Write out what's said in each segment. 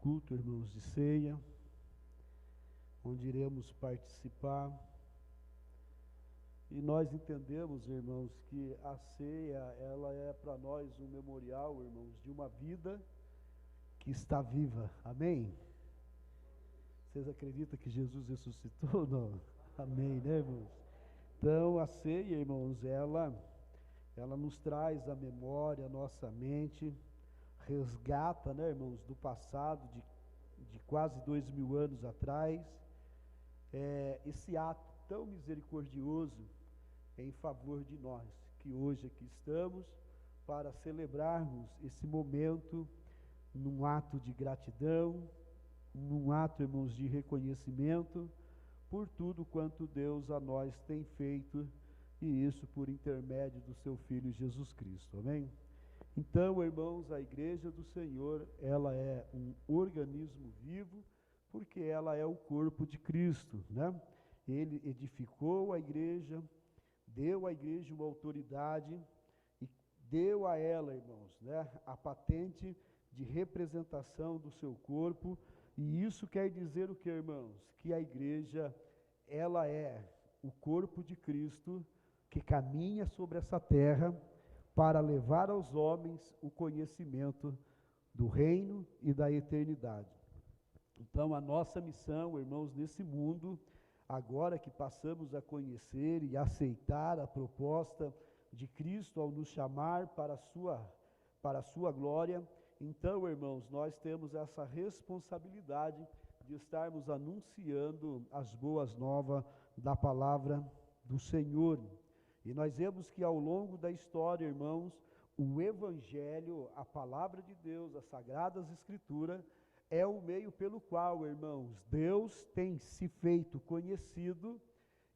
culto, irmãos, de ceia, onde iremos participar. E nós entendemos, irmãos, que a ceia, ela é para nós um memorial, irmãos, de uma vida que está viva. Amém? Vocês acreditam que Jesus ressuscitou ou não? Amém, né, irmãos? Então, a ceia, irmãos, ela nos traz a memória, a nossa mente, resgata, né, irmãos, do passado, de quase 2000 anos atrás, esse ato tão misericordioso em favor de nós, que hoje aqui estamos para celebrarmos esse momento num ato de gratidão, num ato, irmãos, de reconhecimento por tudo quanto Deus a nós tem feito, e isso por intermédio do seu Filho Jesus Cristo, amém? Então, irmãos, a igreja do Senhor, ela é um organismo vivo, porque ela é o corpo de Cristo, né? Ele edificou a igreja, deu à igreja uma autoridade e deu a ela, irmãos, né, a patente de representação do seu corpo. E isso quer dizer o que, irmãos? Que a igreja, ela é o corpo de Cristo que caminha sobre essa terra para levar aos homens o conhecimento do reino e da eternidade. Então, a nossa missão, irmãos, nesse mundo, agora que passamos a conhecer e aceitar a proposta de Cristo ao nos chamar para a sua glória, então, irmãos, nós temos essa responsabilidade de estarmos anunciando as boas novas da palavra do Senhor. E nós vemos que ao longo da história, irmãos, o Evangelho, a palavra de Deus, as Sagradas Escrituras, é o meio pelo qual, irmãos, Deus tem se feito conhecido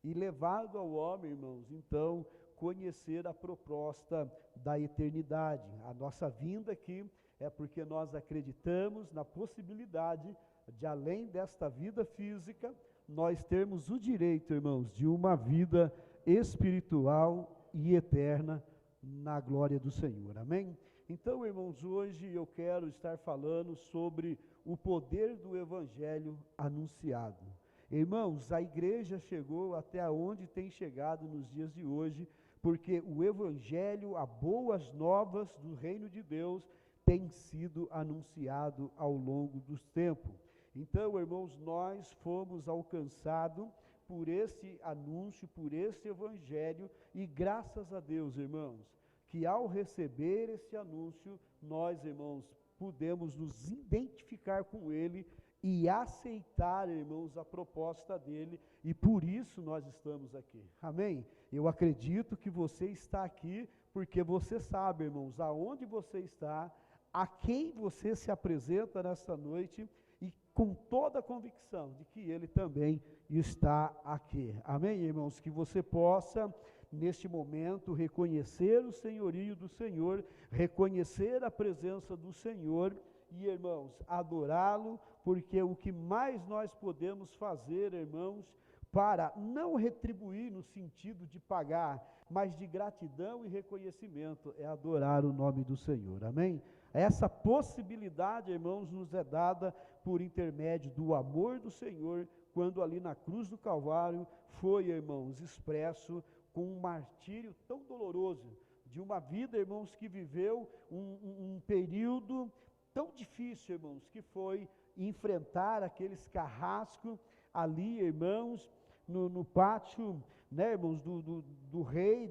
e levado ao homem, irmãos, então, conhecer a proposta da eternidade. A nossa vinda aqui é porque nós acreditamos na possibilidade de, além desta vida física, nós termos o direito, irmãos, de uma vida espiritual e eterna na glória do Senhor, amém? Então, irmãos, hoje eu quero estar falando sobre o poder do Evangelho anunciado. Irmãos, a igreja chegou até onde tem chegado nos dias de hoje, porque o Evangelho, as boas novas do reino de Deus, tem sido anunciado ao longo dos tempos. Então, irmãos, nós fomos alcançados por esse anúncio, por esse Evangelho, e graças a Deus, irmãos, que ao receber esse anúncio, nós, irmãos, pudemos nos identificar com ele e aceitar, irmãos, a proposta dele, e por isso nós estamos aqui, amém? Eu acredito que você está aqui, porque você sabe, irmãos, aonde você está, a quem você se apresenta nesta noite, e com toda a convicção de que ele também está aqui, amém, irmãos? Que você possa, neste momento, reconhecer o senhorio do Senhor, reconhecer a presença do Senhor e, irmãos, adorá-lo, porque o que mais nós podemos fazer, irmãos, para não retribuir no sentido de pagar, mas de gratidão e reconhecimento, é adorar o nome do Senhor, amém? Essa possibilidade, irmãos, nos é dada por intermédio do amor do Senhor, quando ali na cruz do Calvário foi, irmãos, expresso com um martírio tão doloroso, de uma vida, irmãos, que viveu um período tão difícil, irmãos, que foi enfrentar aqueles carrascos ali, irmãos, no pátio, né, irmãos, do rei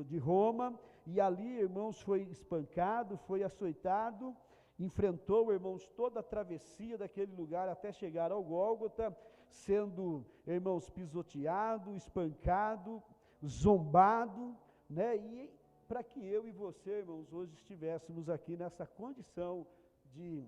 de Roma, e ali, irmãos, foi espancado, foi açoitado, enfrentou, irmãos, toda a travessia daquele lugar até chegar ao Gólgota, sendo, irmãos, pisoteado, espancado, zombado, né? E para que eu e você, irmãos, hoje estivéssemos aqui nessa condição de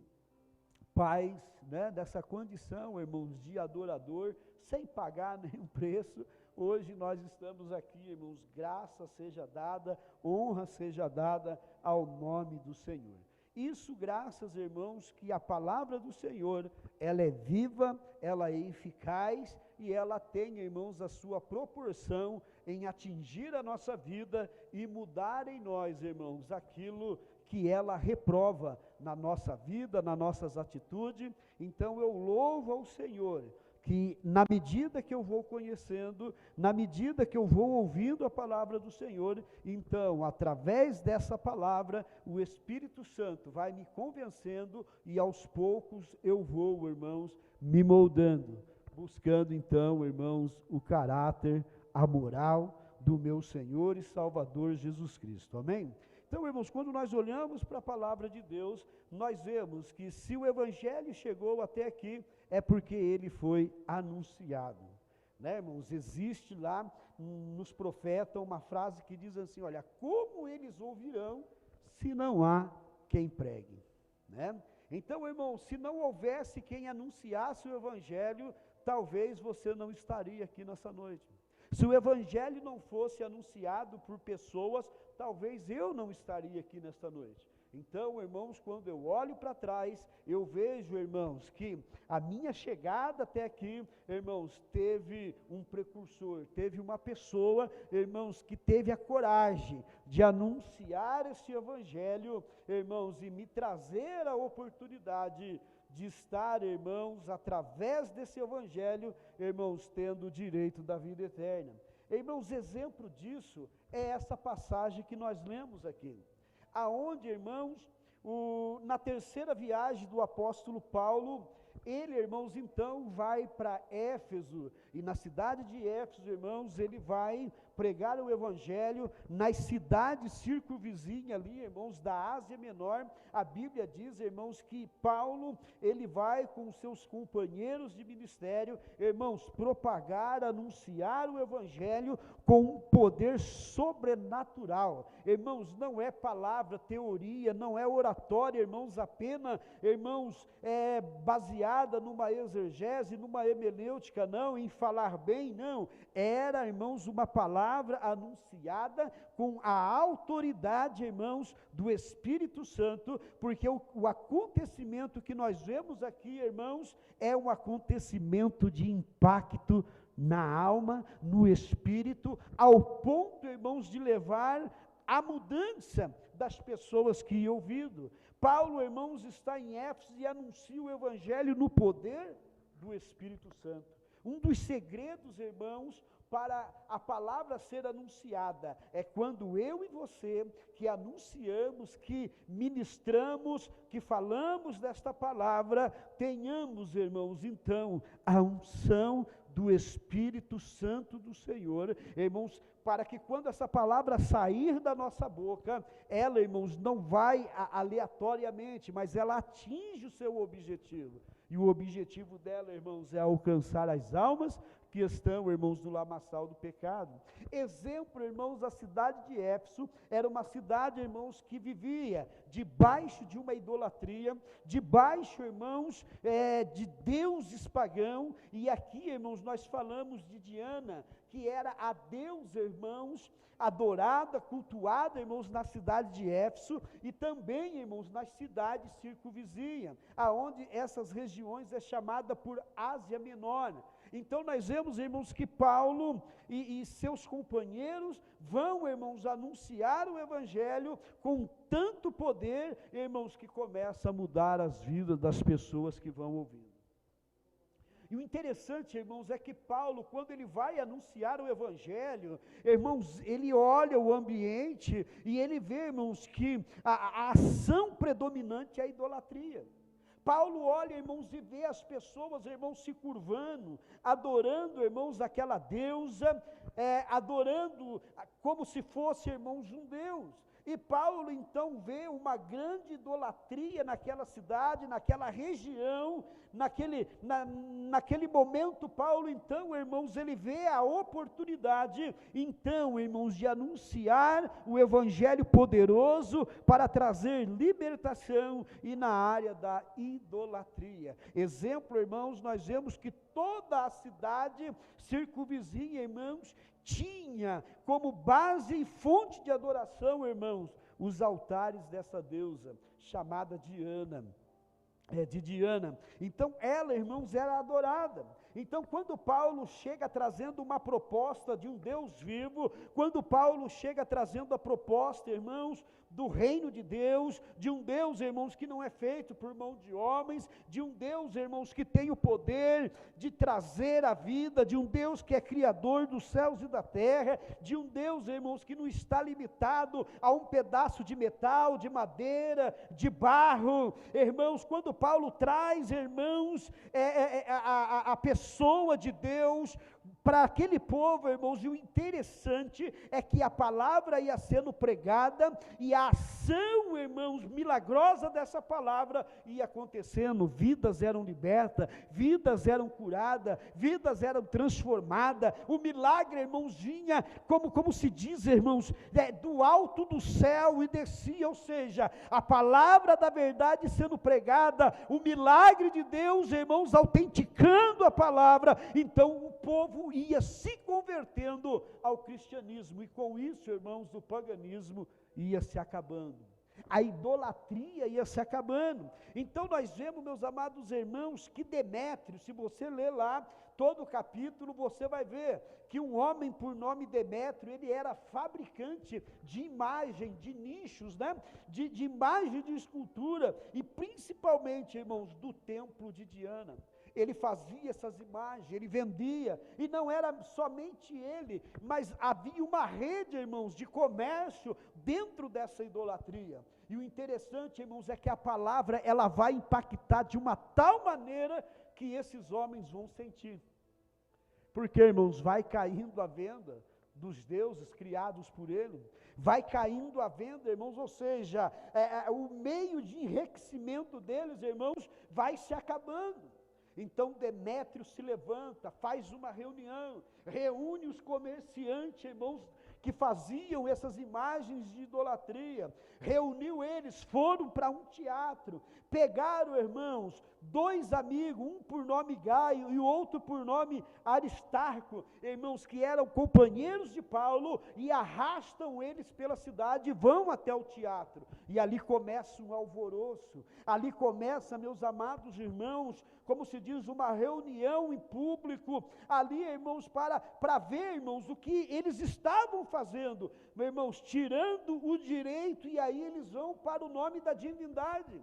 paz, né? Dessa condição, irmãos, de adorador, sem pagar nenhum preço, hoje nós estamos aqui, irmãos, graça seja dada, honra seja dada ao nome do Senhor. Isso graças, irmãos, que a palavra do Senhor, ela é viva, ela é eficaz, e ela tem, irmãos, a sua proporção em atingir a nossa vida e mudar em nós, irmãos, aquilo que ela reprova na nossa vida, nas nossas atitudes. Então eu louvo ao Senhor, que na medida que eu vou conhecendo, na medida que eu vou ouvindo a palavra do Senhor, então, através dessa palavra, o Espírito Santo vai me convencendo e aos poucos eu vou, irmãos, me moldando, buscando então, irmãos, o caráter, a moral do meu Senhor e Salvador Jesus Cristo, amém? Então, irmãos, quando nós olhamos para a palavra de Deus, nós vemos que se o Evangelho chegou até aqui, é porque ele foi anunciado, né, irmãos? Existe lá nos profetas uma frase que diz assim, olha, como eles ouvirão se não há quem pregue, né? Então, irmãos, se não houvesse quem anunciasse o Evangelho, talvez você não estaria aqui nessa noite. Se o Evangelho não fosse anunciado por pessoas, talvez eu não estaria aqui nesta noite. Então, irmãos, quando eu olho para trás, eu vejo, irmãos, que a minha chegada até aqui, irmãos, teve um precursor, teve uma pessoa, irmãos, que teve a coragem de anunciar esse Evangelho, irmãos, e me trazer a oportunidade de estar, irmãos, através desse Evangelho, irmãos, tendo o direito da vida eterna. Irmãos, exemplo disso é essa passagem que nós lemos aqui, aonde, irmãos, na terceira viagem do apóstolo Paulo, ele, irmãos, então vai para Éfeso, e na cidade de Éfeso, irmãos, ele vai pregar o Evangelho nas cidades circunvizinhas ali, irmãos, da Ásia Menor. A Bíblia diz, irmãos, que Paulo, ele vai com os seus companheiros de ministério, irmãos, propagar, anunciar o Evangelho com um poder sobrenatural. Irmãos, não é palavra, teoria, não é oratória, irmãos, apenas, irmãos, baseada numa exegese, numa hermenêutica, não, em falar bem, não. Era, irmãos, uma palavra anunciada com a autoridade, irmãos, do Espírito Santo, porque o acontecimento que nós vemos aqui, irmãos, é um acontecimento de impacto na alma, no espírito, ao ponto, irmãos, de levar a mudança das pessoas que iam ouvindo. Paulo, irmãos, está em Éfeso e anuncia o Evangelho no poder do Espírito Santo. Um dos segredos, irmãos, para a palavra ser anunciada, é quando eu e você, que anunciamos, que ministramos, que falamos desta palavra, tenhamos, irmãos, então, a unção do Espírito Santo do Senhor, irmãos, para que quando essa palavra sair da nossa boca, ela, irmãos, não vai aleatoriamente, mas ela atinge o seu objetivo. E o objetivo dela, irmãos, é alcançar as almas que estão, irmãos, no lamaçal do pecado. Exemplo, irmãos, a cidade de Éfeso era uma cidade, irmãos, que vivia debaixo de uma idolatria, debaixo, irmãos, de deuses pagãos. E aqui, irmãos, nós falamos de Diana, que era a deusa, irmãos, adorada, cultuada, irmãos, na cidade de Éfeso, e também, irmãos, nas cidades circunvizinhas, aonde essas regiões é chamada por Ásia Menor. Então nós vemos, irmãos, que Paulo e seus companheiros vão, irmãos, anunciar o Evangelho com tanto poder, irmãos, que começa a mudar as vidas das pessoas que vão ouvindo. E o interessante, irmãos, é que Paulo, quando ele vai anunciar o Evangelho, irmãos, ele olha o ambiente e ele vê, irmãos, que a ação predominante é a idolatria. Paulo olha, irmãos, e vê as pessoas, irmãos, se curvando, adorando, irmãos, aquela deusa, adorando como se fosse, irmãos, um Deus. E Paulo então vê uma grande idolatria naquela cidade, naquela região, naquele momento. Paulo então, irmãos, ele vê a oportunidade, então, irmãos, de anunciar o Evangelho poderoso para trazer libertação e na área da idolatria. Exemplo, irmãos, nós vemos que toda a cidade circunvizinha, irmãos, tinha como base e fonte de adoração, irmãos, os altares dessa deusa, chamada Diana, de Diana. Então ela, irmãos, era adorada. Então quando Paulo chega trazendo uma proposta de um Deus vivo, quando Paulo chega trazendo a proposta, irmãos, do reino de Deus, de um Deus, irmãos, que não é feito por mão de homens, de um Deus, irmãos, que tem o poder de trazer a vida, de um Deus que é criador dos céus e da terra, de um Deus, irmãos, que não está limitado a um pedaço de metal, de madeira, de barro. Irmãos, quando Paulo traz, irmãos, a pessoa de Deus para aquele povo, irmãos, e o interessante é que a palavra ia sendo pregada e a ação, irmãos, milagrosa dessa palavra ia acontecendo, vidas eram libertas, vidas eram curadas, vidas eram transformadas, o milagre, irmãos, vinha, como se diz, irmãos, do alto do céu e descia, ou seja, a palavra da verdade sendo pregada, o milagre de Deus, irmãos, autenticando a palavra, então o povo ia se convertendo ao cristianismo, e com isso, irmãos, o paganismo ia se acabando, a idolatria ia se acabando. Então nós vemos, meus amados irmãos, que Demétrio, se você ler lá todo o capítulo, você vai ver que um homem por nome Demétrio, ele era fabricante de imagem, de nichos, né? de imagem de escultura, e principalmente, irmãos, do templo de Diana. Ele fazia essas imagens, ele vendia, e não era somente ele, mas havia uma rede, irmãos, de comércio dentro dessa idolatria. E o interessante, irmãos, é que a palavra, ela vai impactar de uma tal maneira que esses homens vão sentir. Porque, irmãos, vai caindo a venda dos deuses criados por ele, vai caindo a venda, irmãos, ou seja, o meio de enriquecimento deles, irmãos, vai se acabando. Então Demétrio se levanta, faz uma reunião, reúne os comerciantes, irmãos, que faziam essas imagens de idolatria, reuniu eles, foram para um teatro, pegaram, irmãos, dois amigos, um por nome Gaio e o outro por nome Aristarco, irmãos, que eram companheiros de Paulo, e arrastam eles pela cidade e vão até o teatro, e ali começa um alvoroço, ali começa, meus amados irmãos, como se diz, uma reunião em público, ali, irmãos, para ver, irmãos, o que eles estavam fazendo, meus irmãos, tirando o direito, e aí eles vão para o nome da divindade.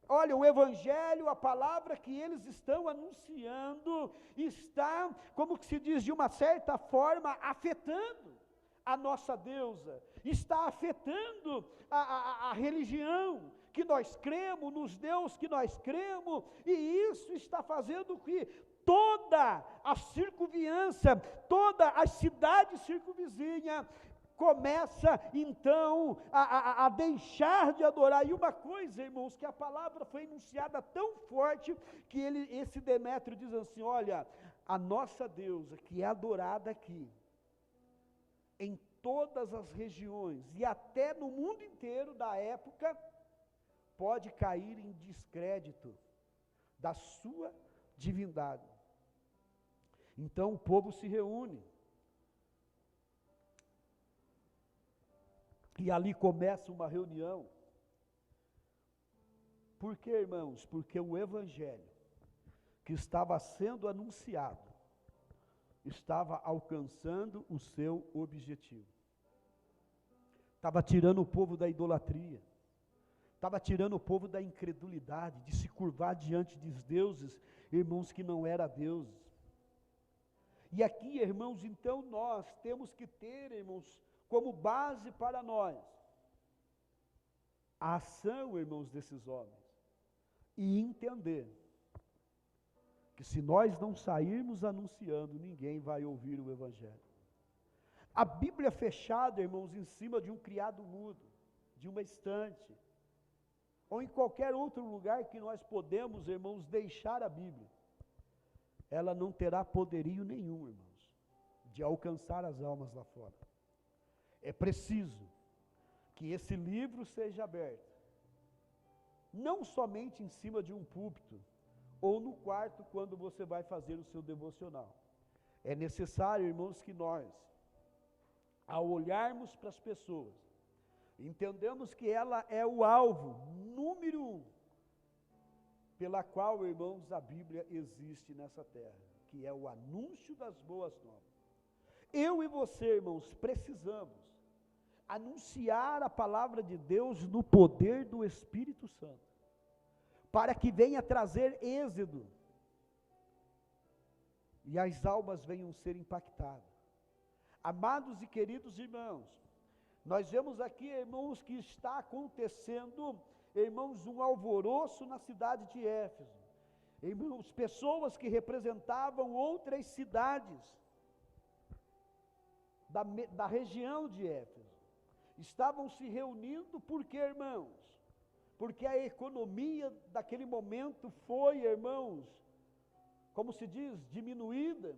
Olha, o evangelho, a palavra que eles estão anunciando, está, como que se diz, de uma certa forma, afetando a nossa deusa, está afetando a religião que nós cremos, nos deuses que nós cremos, e isso está fazendo que toda a circunvizinhança, toda a cidade circunvizinha, começa então a deixar de adorar. E uma coisa, irmãos, que a palavra foi enunciada tão forte, que esse Demétrio diz assim, olha, a nossa deusa que é adorada aqui, em todas as regiões, e até no mundo inteiro da época, pode cair em descrédito da sua divindade. Então o povo se reúne, e ali começa uma reunião. Por quê, irmãos? Porque o evangelho que estava sendo anunciado estava alcançando o seu objetivo. Estava tirando o povo da idolatria, estava tirando o povo da incredulidade, de se curvar diante dos deuses, irmãos, que não eram deuses. E aqui, irmãos, então nós temos que ter, irmãos, como base para nós, a ação, irmãos, desses homens, e entender que se nós não sairmos anunciando, ninguém vai ouvir o evangelho. A Bíblia fechada, irmãos, em cima de um criado mudo, de uma estante, ou em qualquer outro lugar que nós podemos, irmãos, deixar a Bíblia, ela não terá poderio nenhum, irmãos, de alcançar as almas lá fora. É preciso que esse livro seja aberto, não somente em cima de um púlpito, ou no quarto quando você vai fazer o seu devocional. É necessário, irmãos, que nós, ao olharmos para as pessoas, entendemos que ela é o alvo número 1, pela qual, irmãos, a Bíblia existe nessa terra, que é o anúncio das boas novas. Eu e você, irmãos, precisamos anunciar a palavra de Deus no poder do Espírito Santo, para que venha trazer êxodo, e as almas venham ser impactadas. Amados e queridos irmãos, nós vemos aqui, irmãos, que está acontecendo, irmãos, um alvoroço na cidade de Éfeso. Irmãos, pessoas que representavam outras cidades da região de Éfeso, estavam se reunindo, porque, irmãos, porque a economia daquele momento foi, irmãos, como se diz, diminuída.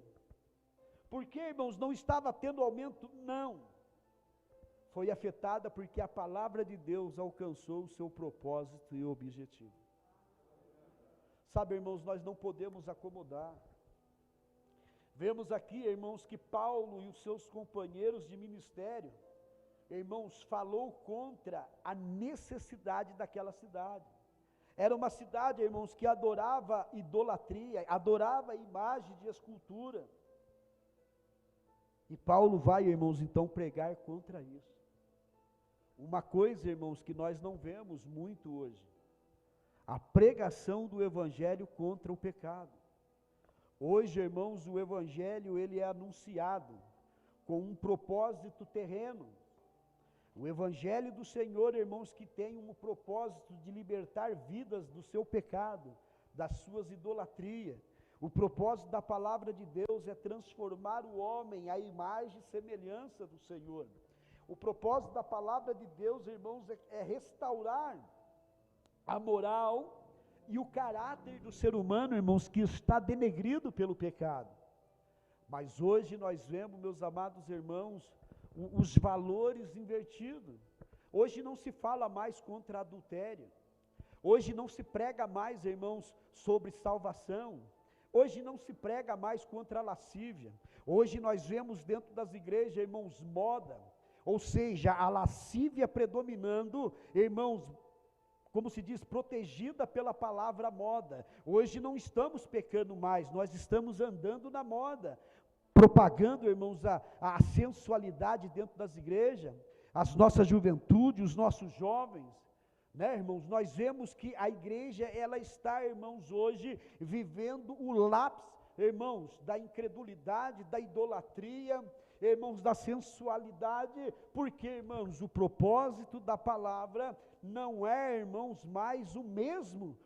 Porque, irmãos, não estava tendo aumento? Não. Foi afetada porque a palavra de Deus alcançou o seu propósito e objetivo. Sabe, irmãos, nós não podemos acomodar. Vemos aqui, irmãos, que Paulo e os seus companheiros de ministério, irmãos, falou contra a necessidade daquela cidade. Era uma cidade, irmãos, que adorava idolatria, adorava imagem de escultura. E Paulo vai, irmãos, então pregar contra isso. Uma coisa, irmãos, que nós não vemos muito hoje: a pregação do evangelho contra o pecado. Hoje, irmãos, o evangelho ele é anunciado com um propósito terreno. O evangelho do Senhor, irmãos, que tem um propósito de libertar vidas do seu pecado, das suas idolatrias. O propósito da palavra de Deus é transformar o homem à imagem e semelhança do Senhor. O propósito da palavra de Deus, irmãos, é restaurar a moral e o caráter do ser humano, irmãos, que está denegrido pelo pecado. Mas hoje nós vemos, meus amados irmãos, os valores invertidos. Hoje não se fala mais contra adultério. Hoje não se prega mais, irmãos, sobre salvação. Hoje não se prega mais contra a lascívia. Hoje nós vemos dentro das igrejas, irmãos, moda, ou seja, a lascívia predominando, irmãos, como se diz, protegida pela palavra moda. Hoje não estamos pecando mais, nós estamos andando na moda, propagando, irmãos, a sensualidade dentro das igrejas, as nossas juventude, os nossos jovens, né, irmãos? Nós vemos que a igreja, ela está, irmãos, hoje vivendo o lápis, irmãos, da incredulidade, da idolatria, irmãos, da sensualidade, porque, irmãos, o propósito da palavra não é, irmãos, mais o mesmo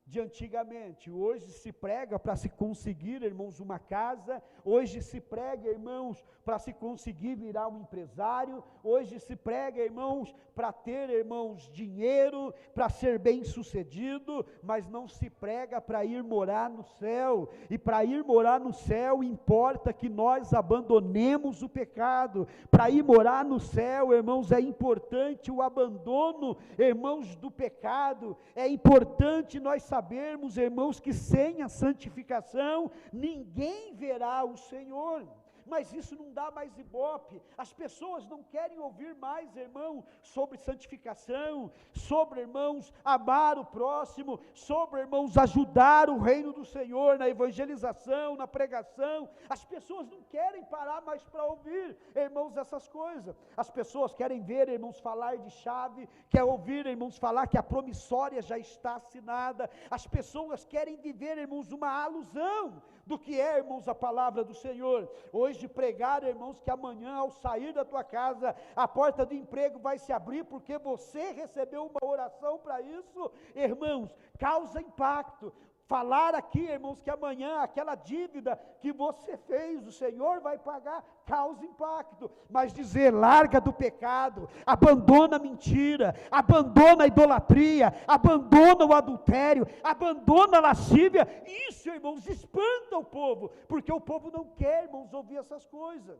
de antigamente. Hoje se prega para se conseguir, irmãos, uma casa. Hoje se prega, irmãos, para se conseguir virar um empresário. Hoje se prega, irmãos, para ter, irmãos, dinheiro, para ser bem sucedido, mas não se prega para ir morar no céu. E para ir morar no céu importa que nós abandonemos o pecado. Para ir morar no céu, irmãos, é importante o abandono, irmãos, do pecado. É importante nós sabermos, irmãos, que sem a santificação ninguém verá o Senhor. Mas isso não dá mais ibope. As pessoas não querem ouvir mais, irmão, sobre santificação, sobre, irmãos, amar o próximo, sobre, irmãos, ajudar o reino do Senhor na evangelização, na pregação. As pessoas não querem parar mais para ouvir, irmãos, essas coisas. As pessoas querem ver, irmãos, falar de chave, quer ouvir, irmãos, falar que a promissória já está assinada. As pessoas querem viver, irmãos, uma alusão do que é, irmãos, a palavra do Senhor. Hoje pregar, irmãos, que amanhã ao sair da tua casa, a porta do emprego vai se abrir, porque você recebeu uma oração para isso, irmãos, causa impacto. Falar aqui, irmãos, que amanhã aquela dívida que você fez, o Senhor vai pagar, causa impacto. Mas dizer, larga do pecado, abandona a mentira, abandona a idolatria, abandona o adultério, abandona a lascívia, isso, irmãos, espanta o povo, porque o povo não quer, irmãos, ouvir essas coisas.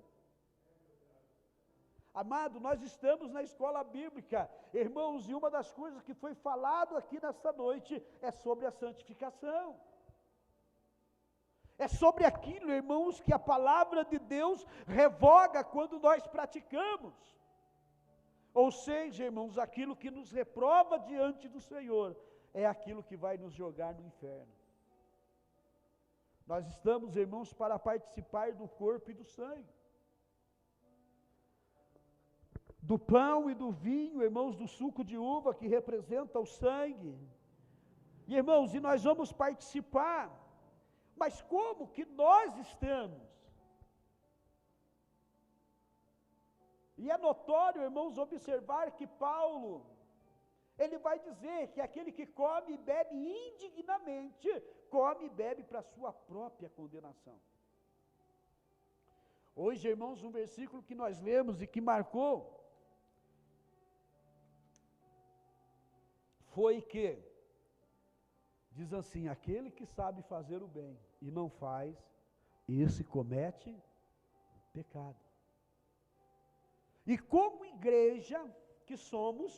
Amado, nós estamos na escola bíblica, irmãos, e uma das coisas que foi falado aqui nesta noite é sobre a santificação. É sobre aquilo, irmãos, que a palavra de Deus revoga quando nós praticamos. Ou seja, irmãos, aquilo que nos reprova diante do Senhor é aquilo que vai nos jogar no inferno. Nós estamos, irmãos, para participar do corpo e do sangue. do pão e do vinho, irmãos, do suco de uva que representa o sangue. E, irmãos, e nós vamos participar, mas como que nós estamos? E é notório, irmãos, observar que Paulo, ele vai dizer que aquele que come e bebe indignamente, come e bebe para a sua própria condenação. Hoje, irmãos, um versículo que nós lemos e que marcou, foi que, diz assim, aquele que sabe fazer o bem e não faz, esse comete pecado. E como igreja que somos,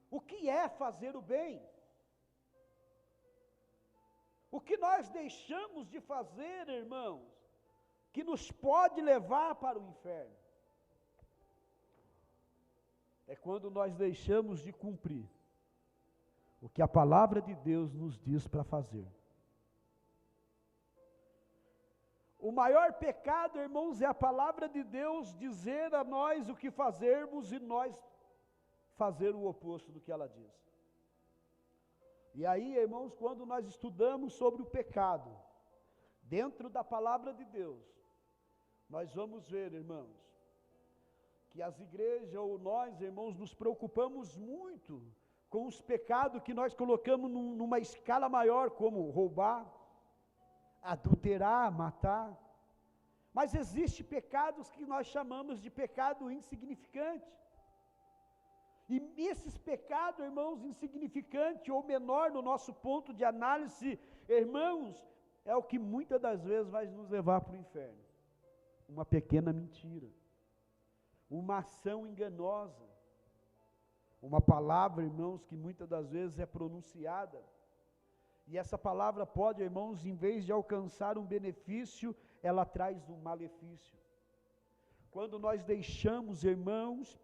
o que é fazer o bem? O que nós deixamos de fazer, irmãos, que nos pode levar para o inferno? É quando nós deixamos de cumprir o que a palavra de Deus nos diz para fazer. O maior pecado, irmãos, é a palavra de Deus dizer a nós o que fazermos e nós fazer o oposto do que ela diz. E aí, irmãos, quando nós estudamos sobre o pecado, dentro da palavra de Deus, nós vamos ver, irmãos, que as igrejas ou nós, irmãos, nos preocupamos muito com os pecados que nós colocamos numa escala maior, como roubar, adulterar, matar. Mas existem pecados que nós chamamos de pecado insignificante. E esses pecados, irmãos, insignificantes ou menor no nosso ponto de análise, irmãos, é o que muitas das vezes vai nos levar para o inferno. Uma pequena mentira, uma ação enganosa, uma palavra, irmãos, que muitas das vezes é pronunciada, e essa palavra pode, irmãos, em vez de alcançar um benefício, ela traz um malefício. Quando nós deixamos, irmãos,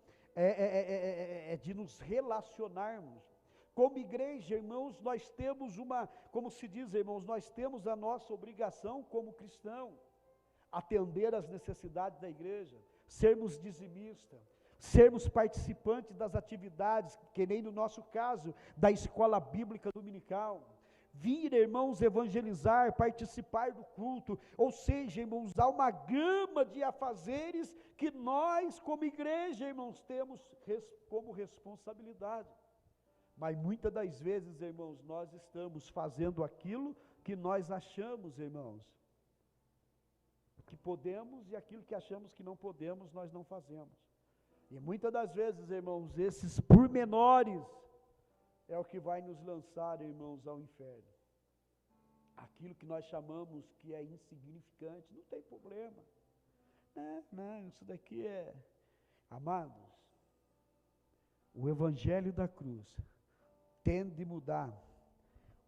de nos relacionarmos. Como igreja, irmãos, nós temos como se diz, irmãos, nós temos a nossa obrigação como cristão, atender às necessidades da igreja, sermos dizimistas, sermos participantes das atividades, que nem no nosso caso, da escola bíblica dominical, vir, irmãos, evangelizar, participar do culto, ou seja, irmãos, há uma gama de afazeres que nós, como igreja, irmãos, temos como responsabilidade. Mas muitas das vezes, irmãos, nós estamos fazendo aquilo que nós achamos, irmãos, que podemos, e aquilo que achamos que não podemos, nós não fazemos. E muitas das vezes, irmãos, esses pormenores é o que vai nos lançar, irmãos, ao inferno. Aquilo que nós chamamos que é insignificante, não tem problema. Não, isso daqui é... Amados, o evangelho da cruz tende de mudar.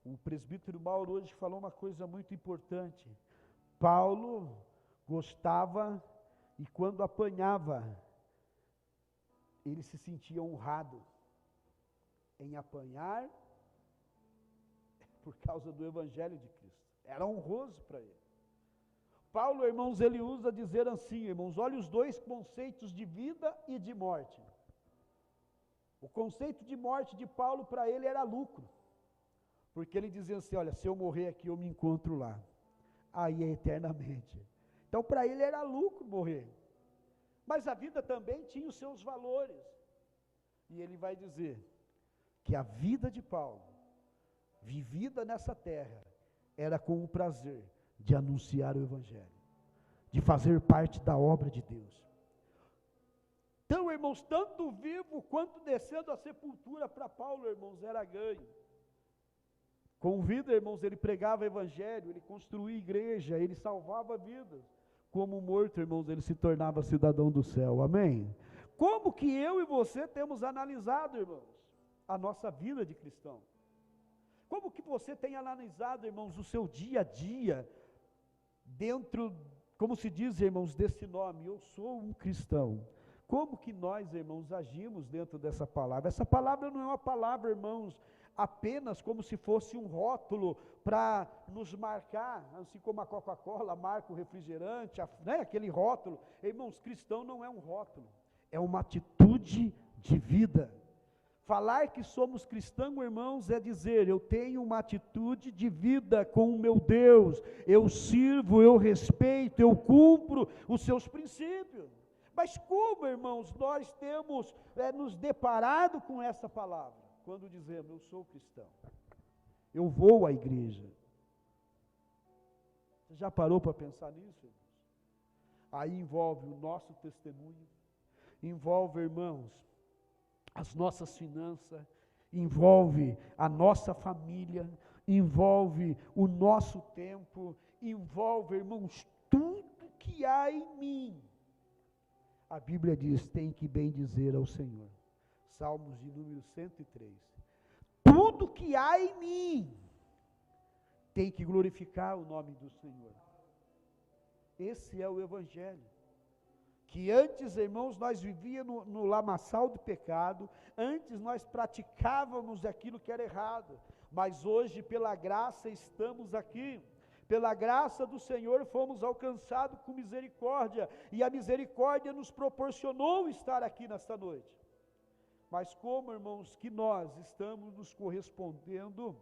O presbítero Mauro hoje falou uma coisa muito importante. Paulo gostava, e quando apanhava, ele se sentia honrado em apanhar por causa do evangelho de Cristo. Era honroso para ele. Paulo, irmãos, ele usa dizer assim, irmãos, olha os dois conceitos de vida e de morte. O conceito de morte de Paulo para ele era lucro, porque ele dizia assim, olha, se eu morrer aqui eu me encontro lá, aí é eternamente. Então para ele era lucro morrer, mas a vida também tinha os seus valores, e ele vai dizer que a vida de Paulo, vivida nessa terra, era com o prazer de anunciar o evangelho, de fazer parte da obra de Deus. Então, irmãos, tanto vivo quanto descendo a sepultura para Paulo, irmãos, era ganho. Com vida, irmãos, ele pregava o evangelho, ele construía igreja, ele salvava vidas. Como morto, irmãos, ele se tornava cidadão do céu, amém? Como que eu e você temos analisado, irmãos, a nossa vida de cristão? Como que você tem analisado, irmãos, o seu dia a dia, dentro, como se diz, irmãos, desse nome, eu sou um cristão. Como que nós, irmãos, agimos dentro dessa palavra? Essa palavra não é uma palavra, irmãos, apenas como se fosse um rótulo para nos marcar, assim como a Coca-Cola marca o refrigerante, né, aquele rótulo. Irmãos, cristão não é um rótulo, é uma atitude de vida. Falar que somos cristãos, irmãos, é dizer, eu tenho uma atitude de vida com o meu Deus, eu sirvo, eu respeito, eu cumpro os seus princípios. Mas como, irmãos, nós temos nos deparado com essa palavra? Quando dizemos, eu sou cristão, eu vou à igreja. Você já parou para pensar nisso, irmãos? Aí envolve o nosso testemunho, envolve, irmãos, as nossas finanças, envolve a nossa família, envolve o nosso tempo, envolve, irmãos, tudo que há em mim. A Bíblia diz, tem que bem dizer ao Senhor. Salmos de número 103. Tudo que há em mim tem que glorificar o nome do Senhor. Esse é o Evangelho. Que antes, irmãos, nós vivíamos no lamaçal do pecado, antes nós praticávamos aquilo que era errado, mas hoje, pela graça, estamos aqui. Pela graça do Senhor fomos alcançados com misericórdia, e a misericórdia nos proporcionou estar aqui nesta noite. Mas como, irmãos, que nós estamos nos correspondendo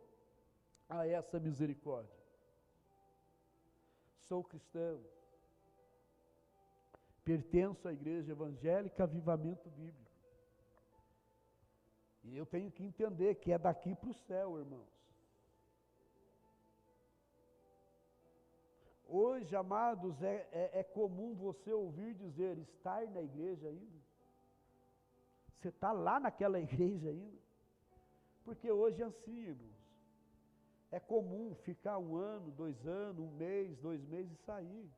a essa misericórdia? Sou cristão, pertenço à igreja evangélica Avivamento Bíblico, e eu tenho que entender que é daqui para o céu, irmãos. Hoje, amados, é comum você ouvir dizer, estar na igreja ainda. Você está lá naquela igreja ainda. Porque hoje é assim, irmãos. É comum ficar 1 ano, 2 anos, 1 mês, 2 meses e sair.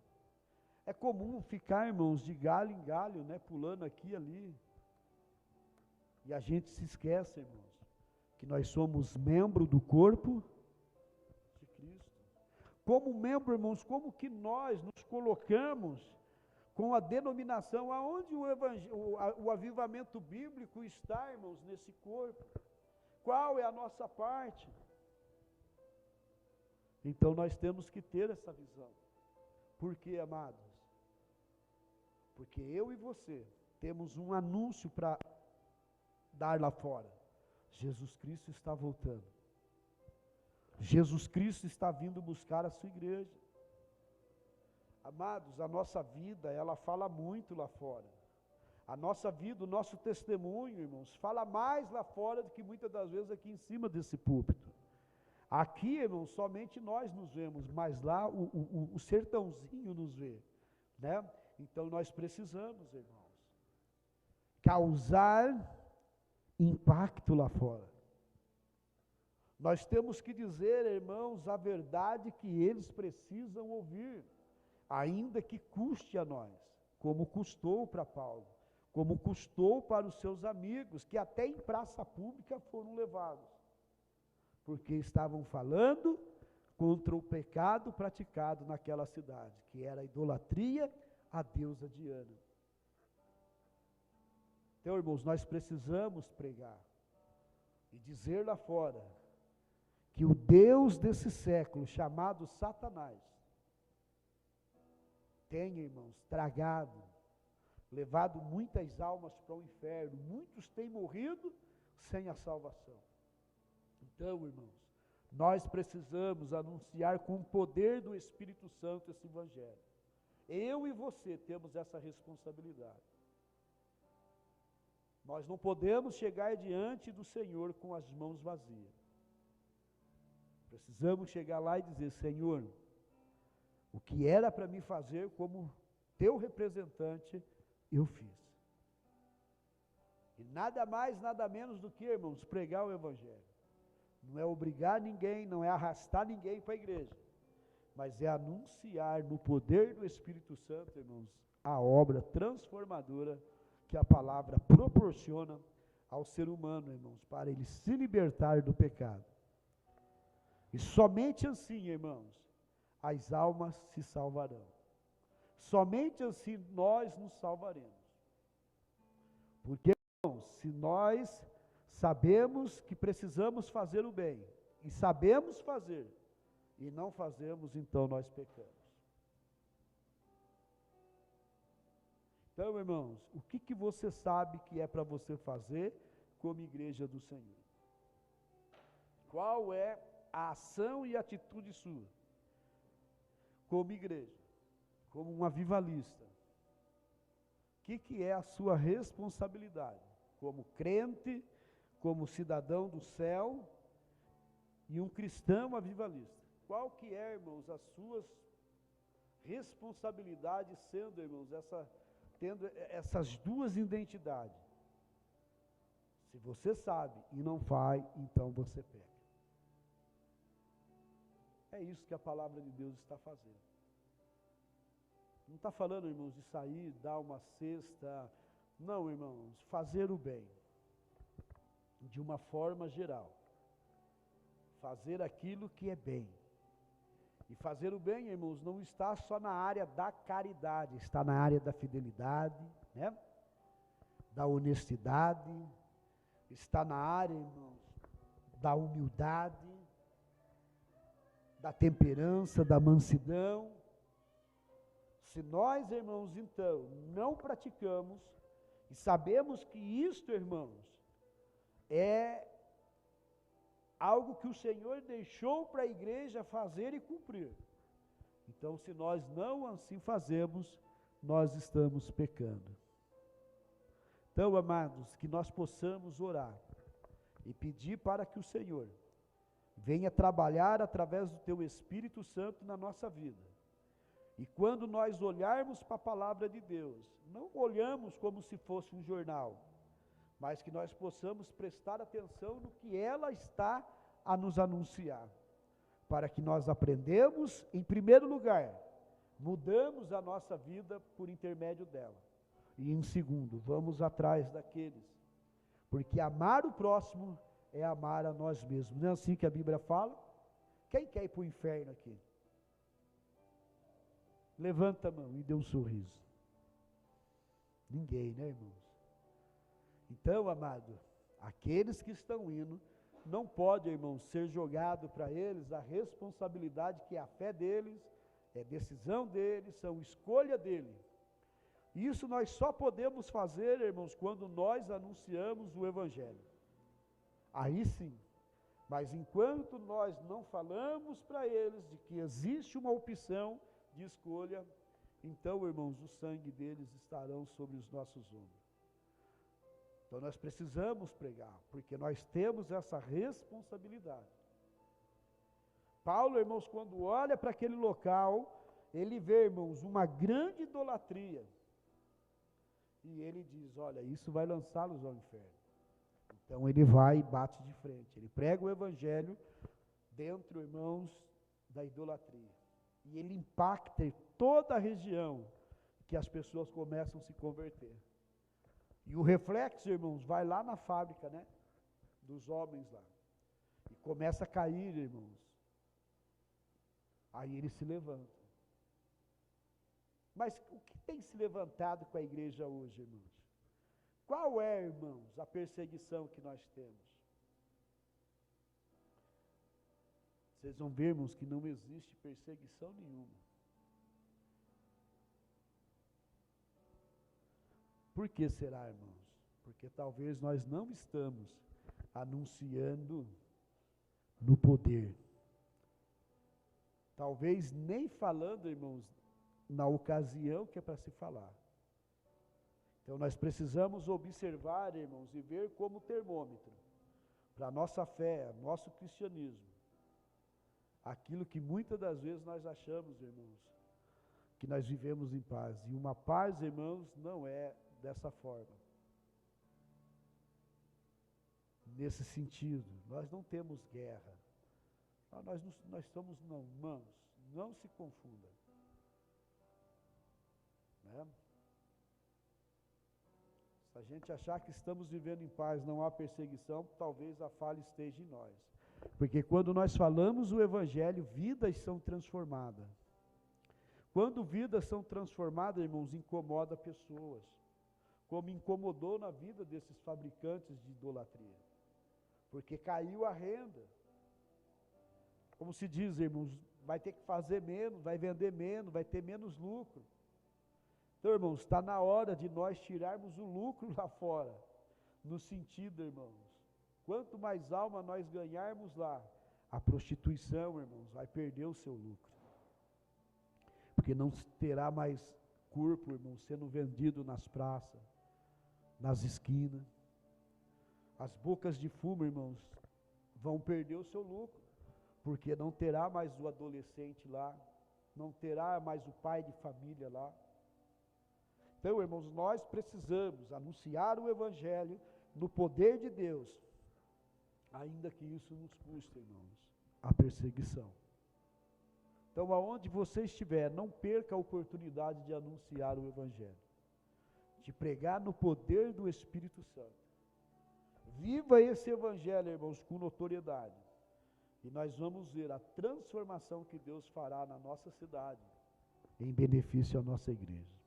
É comum ficar, irmãos, de galho em galho, né, pulando aqui e ali. E a gente se esquece, irmãos, que nós somos membro do corpo de Cristo. Como membro, irmãos, como que nós nos colocamos com a denominação, aonde o avivamento bíblico está, irmãos, nesse corpo? Qual é a nossa parte? Então nós temos que ter essa visão. Por quê, amados? Porque eu e você temos um anúncio para dar lá fora. Jesus Cristo está voltando. Jesus Cristo está vindo buscar a sua igreja. Amados, a nossa vida, ela fala muito lá fora. A nossa vida, o nosso testemunho, irmãos, fala mais lá fora do que muitas das vezes aqui em cima desse púlpito. Aqui, irmãos, somente nós nos vemos, mas lá o sertãozinho nos vê, né? Então nós precisamos, irmãos, causar impacto lá fora. Nós temos que dizer, irmãos, a verdade que eles precisam ouvir, ainda que custe a nós, como custou para Paulo, como custou para os seus amigos, que até em praça pública foram levados, porque estavam falando contra o pecado praticado naquela cidade, que era a idolatria à deusa Diana. Então, irmãos, nós precisamos pregar e dizer lá fora que o Deus desse século, chamado Satanás, tem, irmãos, tragado, levado muitas almas para o inferno, muitos têm morrido sem a salvação. Então, irmãos, nós precisamos anunciar com o poder do Espírito Santo esse Evangelho. Eu e você temos essa responsabilidade. Nós não podemos chegar diante do Senhor com as mãos vazias. Precisamos chegar lá e dizer, Senhor, o que era para mim fazer como teu representante, eu fiz. E nada mais, nada menos do que, irmãos, pregar o Evangelho. Não é obrigar ninguém, não é arrastar ninguém para a igreja, mas é anunciar no poder do Espírito Santo, irmãos, a obra transformadora que a palavra proporciona ao ser humano, irmãos, para ele se libertar do pecado. E somente assim, irmãos, as almas se salvarão. Somente assim nós nos salvaremos. Porque, irmãos, se nós sabemos que precisamos fazer o bem, e sabemos fazer, e não fazemos, então nós pecamos. Então, irmãos, o que você sabe que é para você fazer como igreja do Senhor? Qual é a ação e atitude sua como igreja, como um avivalista? O que é a sua responsabilidade como crente, como cidadão do céu e um cristão avivalista? Qual que é, irmãos, as suas responsabilidades sendo, irmãos, tendo essas duas identidades? Se você sabe e não faz, então você peca. É isso que a palavra de Deus está fazendo. Não está falando, irmãos, de sair, dar uma cesta. Não, irmãos, fazer o bem. De uma forma geral. Fazer aquilo que é bem. E fazer o bem, irmãos, não está só na área da caridade, está na área da fidelidade, né? Da honestidade, está na área, irmãos, da humildade, da temperança, da mansidão. Se nós, irmãos, então, não praticamos, e sabemos que isto, irmãos, é algo que o Senhor deixou para a igreja fazer e cumprir. Então, se nós não assim fazemos, nós estamos pecando. Então, amados, que nós possamos orar e pedir para que o Senhor venha trabalhar através do Teu Espírito Santo na nossa vida. E quando nós olharmos para a palavra de Deus, não olhamos como se fosse um jornal, mas que nós possamos prestar atenção no que ela está a nos anunciar, para que nós aprendamos, em primeiro lugar, mudamos a nossa vida por intermédio dela, e em segundo, vamos atrás daqueles, porque amar o próximo é amar a nós mesmos. Não é assim que a Bíblia fala? Quem quer ir para o inferno aqui? Levanta a mão e dê um sorriso. Ninguém, né, irmãos? Então, amado, aqueles que estão indo, não pode, irmãos, ser jogado para eles a responsabilidade que é a fé deles, é decisão deles, são escolha dele. Isso nós só podemos fazer, irmãos, quando nós anunciamos o Evangelho. Aí sim. Mas enquanto nós não falamos para eles de que existe uma opção de escolha, então, irmãos, o sangue deles estarão sobre os nossos ombros. Então nós precisamos pregar, porque nós temos essa responsabilidade. Paulo, irmãos, quando olha para aquele local, ele vê, irmãos, uma grande idolatria. E ele diz, olha, isso vai lançá-los ao inferno. Então ele vai e bate de frente. Ele prega o evangelho dentro, irmãos, da idolatria. E ele impacta toda a região que as pessoas começam a se converter. E o reflexo, irmãos, vai lá na fábrica, né? Dos homens lá. E começa a cair, irmãos. Aí eles se levantam. Mas o que tem se levantado com a igreja hoje, irmãos? Qual é, irmãos, a perseguição que nós temos? Vocês vão ver, irmãos, que não existe perseguição nenhuma. Por que será, irmãos? Porque talvez nós não estamos anunciando no poder. Talvez nem falando, irmãos, na ocasião que é para se falar. Então nós precisamos observar, irmãos, e ver como termômetro para a nossa fé, nosso cristianismo. Aquilo que muitas das vezes nós achamos, irmãos, que nós vivemos em paz. E uma paz, irmãos, não é dessa forma. Nesse sentido, nós não temos guerra. Nós somos irmãos, não se confunda. Né? Se a gente achar que estamos vivendo em paz, não há perseguição, talvez a falha esteja em nós. Porque quando nós falamos o Evangelho, vidas são transformadas. Quando vidas são transformadas, irmãos, incomoda pessoas. Como incomodou na vida desses fabricantes de idolatria. Porque caiu a renda. Como se diz, irmãos, vai ter que fazer menos, vai vender menos, vai ter menos lucro. Então, irmãos, está na hora de nós tirarmos o lucro lá fora, no sentido, irmãos, quanto mais alma nós ganharmos lá, a prostituição, irmãos, vai perder o seu lucro, porque não terá mais corpo, irmãos, sendo vendido nas praças, nas esquinas. As bocas de fumo, irmãos, vão perder o seu lucro, porque não terá mais o adolescente lá, não terá mais o pai de família lá. Então, irmãos, nós precisamos anunciar o Evangelho no poder de Deus, ainda que isso nos custe, irmãos, a perseguição. Então, aonde você estiver, não perca a oportunidade de anunciar o Evangelho, de pregar no poder do Espírito Santo. Viva esse Evangelho, irmãos, com notoriedade, e nós vamos ver a transformação que Deus fará na nossa cidade, em benefício à nossa igreja.